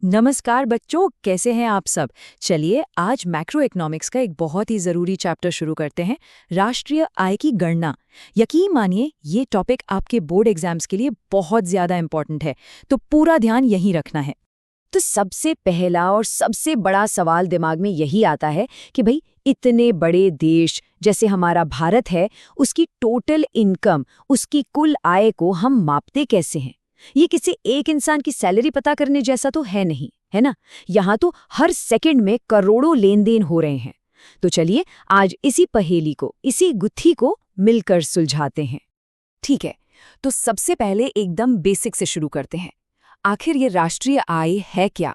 नमस्कार बच्चों, कैसे हैं आप सब। चलिए आज मैक्रो इकोनॉमिक्स का एक बहुत ही ज़रूरी चैप्टर शुरू करते हैं, राष्ट्रीय आय की गणना। यकीन मानिए ये टॉपिक आपके बोर्ड एग्जाम्स के लिए बहुत ज़्यादा इम्पॉर्टेंट है, तो पूरा ध्यान यहीं रखना है। तो सबसे पहला और सबसे बड़ा सवाल दिमाग में यही आता है कि भाई इतने बड़े देश जैसे हमारा भारत है, उसकी टोटल इनकम, उसकी कुल आय को हम मापते कैसे हैं। ये किसी एक इंसान की सैलरी पता करने जैसा तो है नहीं, है ना। यहाँ तो हर सेकंड में करोड़ों लेन देन हो रहे हैं। तो चलिए आज इसी पहेली को, इसी गुत्थी को मिलकर सुलझाते हैं। ठीक है, तो सबसे पहले एकदम बेसिक से शुरू करते हैं। आखिर ये राष्ट्रीय आय है क्या?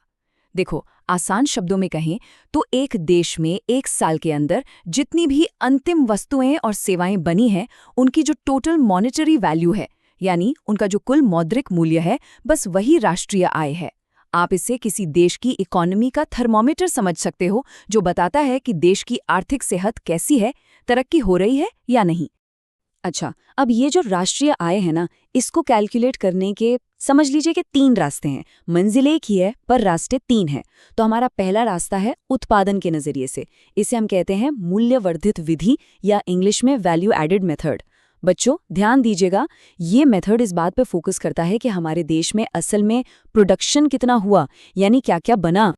देखो, आसान शब्दों में कहें तो एक देश में एक साल के अंदर जितनी भी अंतिम वस्तुएं और सेवाएं बनी हैं, उनकी जो टोटल मॉनेटरी वैल्यू है, यानी उनका जो कुल मौद्रिक मूल्य है, बस वही राष्ट्रीय आय है। आप इसे किसी देश की इकोनॉमी का थर्मोमीटर समझ सकते हो, जो बताता है कि देश की आर्थिक सेहत कैसी है, तरक्की हो रही है या नहीं। अच्छा, अब ये जो राष्ट्रीय आय है ना, इसको कैलकुलेट करने के समझ लीजिए कि 3 रास्ते हैं। मंजिल एक ही है पर रास्ते 3 हैं। तो हमारा पहला रास्ता है उत्पादन के नजरिए से। इसे हम कहते हैं मूल्यवर्धित विधि या इंग्लिश में वैल्यू एडेड मेथड। बच्चों ध्यान दीजिएगा, ये मेथड इस बात पे फोकस करता है कि हमारे देश में असल में प्रोडक्शन कितना हुआ, यानी क्या क्या बना।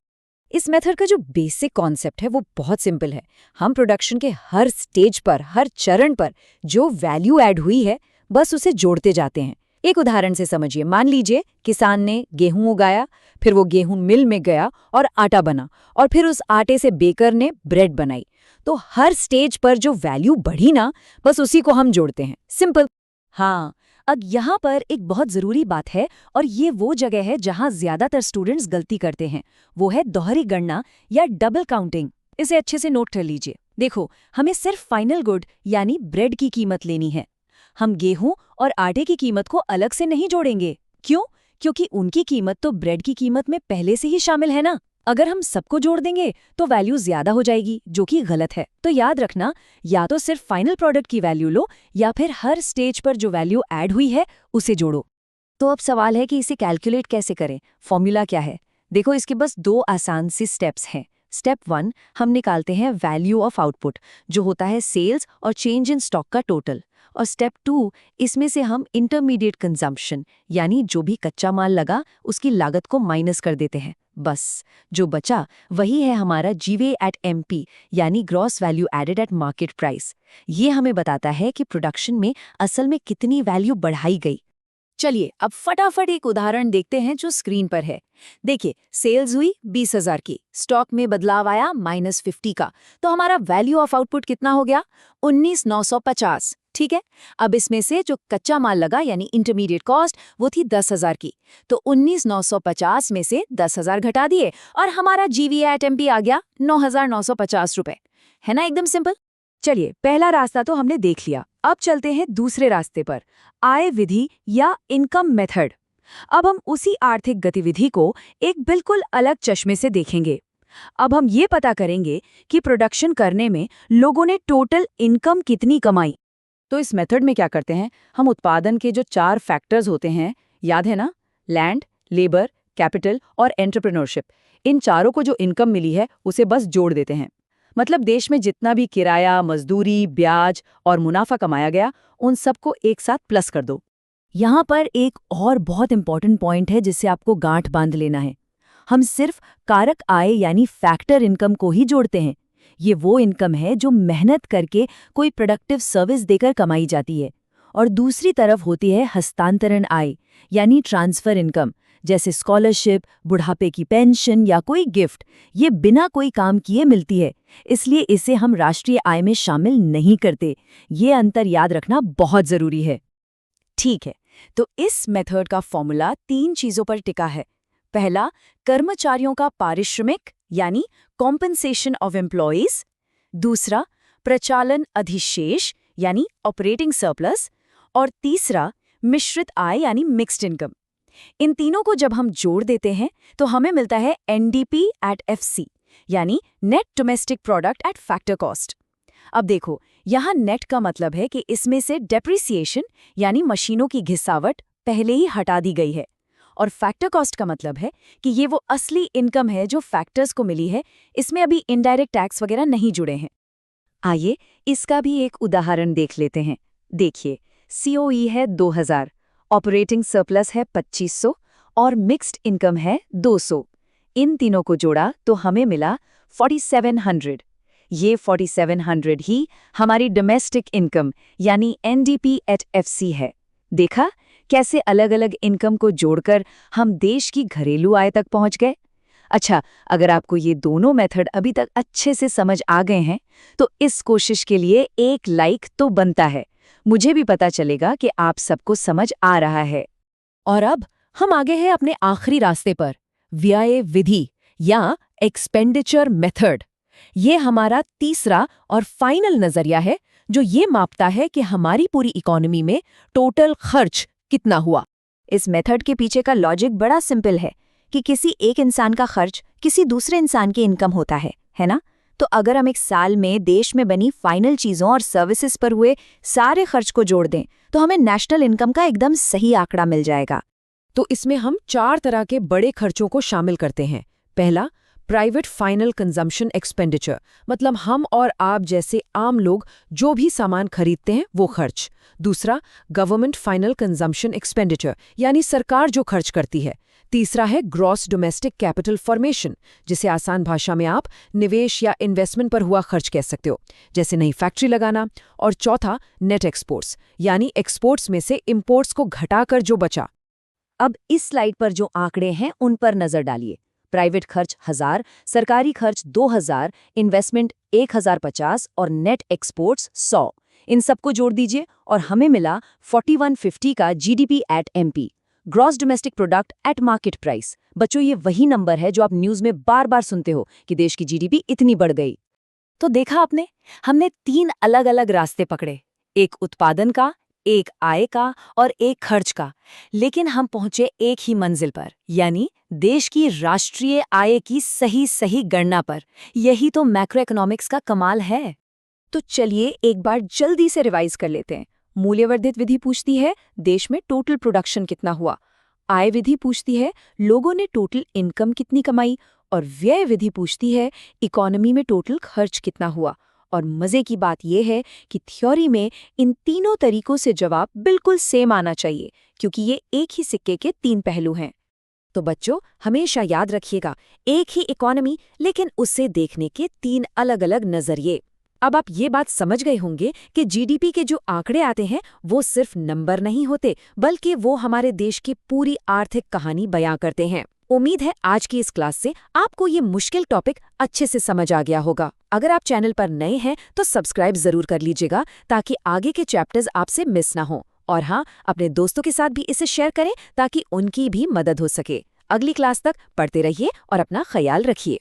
इस मेथड का जो बेसिक कॉन्सेप्ट है वो बहुत सिंपल है। हम प्रोडक्शन के हर स्टेज पर, हर चरण पर जो वैल्यू ऐड हुई है, बस उसे जोड़ते जाते हैं। एक उदाहरण से समझिए, मान लीजिए किसान ने गेहूं उगाया, फिर वो गेहूं मिल में गया और आटा बना, और फिर उस आटे से बेकर ने ब्रेड बनाई। तो हर स्टेज पर जो वैल्यू बढ़ी ना, बस उसी को हम जोड़ते हैं। सिंपल। हाँ, अब यहाँ पर एक बहुत ज़रूरी बात है, और ये वो जगह है जहाँ ज़्यादातर स्टूडेंट्स गलती करते हैं। वो है दोहरी गणना या डबल काउंटिंग। इसे अच्छे से नोट कर लीजिए। देखो, हमें सिर्फ फाइनल गुड यानी ब्रेड की कीमत लेनी है। हम गेहूं और आटे की कीमत को अलग से नहीं जोड़ेंगे। क्यों? क्योंकि उनकी कीमत तो ब्रेड की कीमत में पहले से ही शामिल है ना। अगर हम सबको जोड़ देंगे तो वैल्यू ज्यादा हो जाएगी, जो कि गलत है। तो याद रखना, या तो सिर्फ फाइनल प्रोडक्ट की वैल्यू लो, या फिर हर स्टेज पर जो वैल्यू ऐड हुई है उसे जोड़ो। तो अब सवाल है कि इसे कैलकुलेट कैसे करें, फॉर्मूला क्या है। देखो, इसके बस 2 आसान सी स्टेप्स हैं। स्टेप 1, हम निकालते हैं वैल्यू ऑफ आउटपुट, जो होता है सेल्स और चेंज इन स्टॉक का टोटल। और स्टेप 2, इसमें से हम इंटरमीडिएट कंजम्पशन, यानी जो भी कच्चा माल लगा उसकी लागत को माइनस कर देते हैं। बस जो बचा वही है हमारा जीवे एट एमपी, यानी gross value added at market price. ये हमें बताता है कि प्रोडक्शन में असल में कितनी वैल्यू बढ़ाई गई। चलिए अब फटाफट एक उदाहरण देखते हैं जो स्क्रीन पर है। देखिए, सेल्स हुई 20,000 की, स्टॉक में बदलाव आया -50 का, तो हमारा वैल्यू ऑफ आउटपुट कितना हो गया? 19,950। ठीक है, अब इसमें से जो कच्चा माल लगा यानी इंटरमीडिएट कॉस्ट, वो थी 10,000 की, तो 19,950 में से 10,000 घटा दिए और हमारा GVAT-MP आ गया 9,950 रुपए। है ना एकदम सिंपल। चलिए, पहला रास्ता तो हमने देख लिया। अब चलते हैं दूसरे रास्ते पर, आय विधि या इनकम मेथड। अब हम उसी आर्थिक गतिविधि को एक बिल्कुल अलग चश्मे से देखेंगे। अब हम ये पता करेंगे कि प्रोडक्शन करने में लोगों ने टोटल इनकम कितनी कमाई। तो इस मेथड में क्या करते हैं, हम उत्पादन के जो 4 फैक्टर्स होते हैं, याद है ना, लैंड, लेबर, कैपिटल और एंटरप्रेन्योरशिप, इन चारों को जो इनकम मिली है उसे बस जोड़ देते हैं। मतलब देश में जितना भी किराया, मजदूरी, ब्याज और मुनाफा कमाया गया, उन सबको एक साथ प्लस कर दो। यहाँ पर एक और बहुत इंपॉर्टेंट पॉइंट है जिससे आपको गांठ बांध लेना है। हम सिर्फ कारक आय यानी फैक्टर इनकम को ही जोड़ते हैं। ये वो इनकम है जो मेहनत करके कोई प्रोडक्टिव सर्विस देकर कमाई जाती है। और दूसरी तरफ होती है हस्तांतरण आय यानी ट्रांसफर इनकम, जैसे स्कॉलरशिप, बुढ़ापे की पेंशन या कोई गिफ्ट। ये बिना कोई काम किए मिलती है, इसलिए इसे हम राष्ट्रीय आय में शामिल नहीं करते। ये अंतर याद रखना बहुत जरूरी है। ठीक है, तो इस मेथड का फॉर्मूला 3 चीजों पर टिका है। पहला, कर्मचारियों का पारिश्रमिक यानी कॉम्पनसेशन ऑफ एम्प्लॉयज। दूसरा, प्रचालन अधिशेष यानी ऑपरेटिंग सरप्लस। और तीसरा, मिश्रित आय यानी मिक्स्ड इनकम। इन तीनों को जब हम जोड़ देते हैं तो हमें मिलता है NDP एट FC, यानी net domestic product at factor cost. अब देखो, यहाँ नेट का मतलब है कि इसमें से डेप्रिसिएशन यानी मशीनों की घिसावट पहले ही हटा दी गई है, और फैक्टर कॉस्ट का मतलब है कि ये वो असली इनकम है जो फैक्टर्स को मिली है, इसमें अभी इनडायरेक्ट टैक्स वगैरह नहीं जुड़े हैं। आइए इसका भी एक उदाहरण देख लेते हैं। देखिए, COE है 2000, ऑपरेटिंग सरप्लस है 2500 और मिक्स्ड इनकम है 200। इन तीनों को जोड़ा तो हमें मिला 4700। ये 4700 ही हमारी डोमेस्टिक इनकम यानी NDP@FC है। देखा कैसे अलग-अलग इनकम को जोड़कर हम देश की घरेलू आय तक पहुंच गए। अच्छा, अगर आपको ये दोनों मेथड अभी तक अच्छे से समझ आ गए हैं तो इस कोशिश के लिए एक लाइक तो बनता है। मुझे भी पता चलेगा कि आप सबको समझ आ रहा है। और अब हम आगे हैं अपने आखिरी रास्ते पर, व्यय विधि या एक्सपेंडिचर मेथड। ये हमारा तीसरा और फाइनल नजरिया है जो ये मापता है कि हमारी पूरी इकोनॉमी में टोटल खर्च कितना हुआ। इस मेथड के पीछे का लॉजिक बड़ा सिंपल है कि किसी एक इंसान का खर्च किसी दूसरे इंसान की इनकम होता है ना? तो अगर हम एक साल में देश में बनी फाइनल चीज़ों और सर्विसेज पर हुए सारे खर्च को जोड़ दें तो हमें नेशनल इनकम का एकदम सही आंकड़ा मिल जाएगा। तो इसमें हम 4 तरह के बड़े खर्चों को शामिल करते हैं। पहला, प्राइवेट फाइनल कंजम्पशन एक्सपेंडिचर, मतलब हम और आप जैसे आम लोग जो भी सामान खरीदते हैं वो खर्च। दूसरा, गवर्नमेंट फाइनल कंजम्पशन एक्सपेंडिचर, यानी सरकार जो खर्च करती है। तीसरा है ग्रॉस डोमेस्टिक कैपिटल फॉर्मेशन, जिसे आसान भाषा में आप निवेश या इन्वेस्टमेंट पर हुआ खर्च कह सकते हो, जैसे नई फैक्ट्री लगाना। और चौथा, नेट एक्सपोर्ट्स, यानी एक्सपोर्ट्स में से इंपोर्ट्स को घटाकर जो बचा। अब इस स्लाइड पर जो आंकड़े हैं उन पर नजर डालिए। प्राइवेट खर्च 1000, सरकारी खर्च 2000, इन्वेस्टमेंट 1050 और नेट एक्सपोर्ट्स 100। इन सबको जोड़ दीजिए और हमें मिला 4150 का GDP@MP, gross domestic product at market price. बच्चों, ये वही नंबर है जो आप न्यूज़ में बार बार सुनते हो कि देश की GDP इतनी बढ़ गई। तो देखा आपने, हमने 3 अलग-अलग रास्ते पकड़े, एक उत्पादन का, एक आय का और एक खर्च का, लेकिन हम पहुंचे एक ही मंजिल पर, यानी देश की राष्ट्रीय आय की सही गणना पर। यही तो मैक्रो इकोनॉमिक्स का कमाल है। तो चलिए एक बार जल्दी से रिवाइज कर लेते हैं। मूल्यवर्धित विधि पूछती है देश में टोटल प्रोडक्शन कितना हुआ, आय विधि पूछती है लोगों ने टोटल इनकम कितनी कमाई, और व्यय विधि पूछती है इकोनॉमी में टोटल खर्च कितना हुआ। और मजे की बात यह है कि थ्योरी में इन तीनों तरीकों से जवाब बिल्कुल सेम आना चाहिए, क्योंकि ये एक ही सिक्के के 3 पहलू हैं। तो बच्चों, हमेशा याद रखिएगा, एक ही इकोनॉमी लेकिन उससे देखने के 3 अलग-अलग नजरिए। अब आप ये बात समझ गए होंगे कि GDP के जो आंकड़े आते हैं वो सिर्फ नंबर नहीं होते, बल्कि वो हमारे देश की पूरी आर्थिक कहानी बयां करते हैं। उम्मीद है आज की इस क्लास से आपको ये मुश्किल टॉपिक अच्छे से समझ आ गया होगा। अगर आप चैनल पर नए हैं तो सब्सक्राइब जरूर कर लीजिएगा ताकि आगे के चैप्टर्स आपसे मिस ना हो। और हाँ, अपने दोस्तों के साथ भी इसे शेयर करें ताकि उनकी भी मदद हो सके। अगली क्लास तक पढ़ते रहिए और अपना ख्याल रखिए।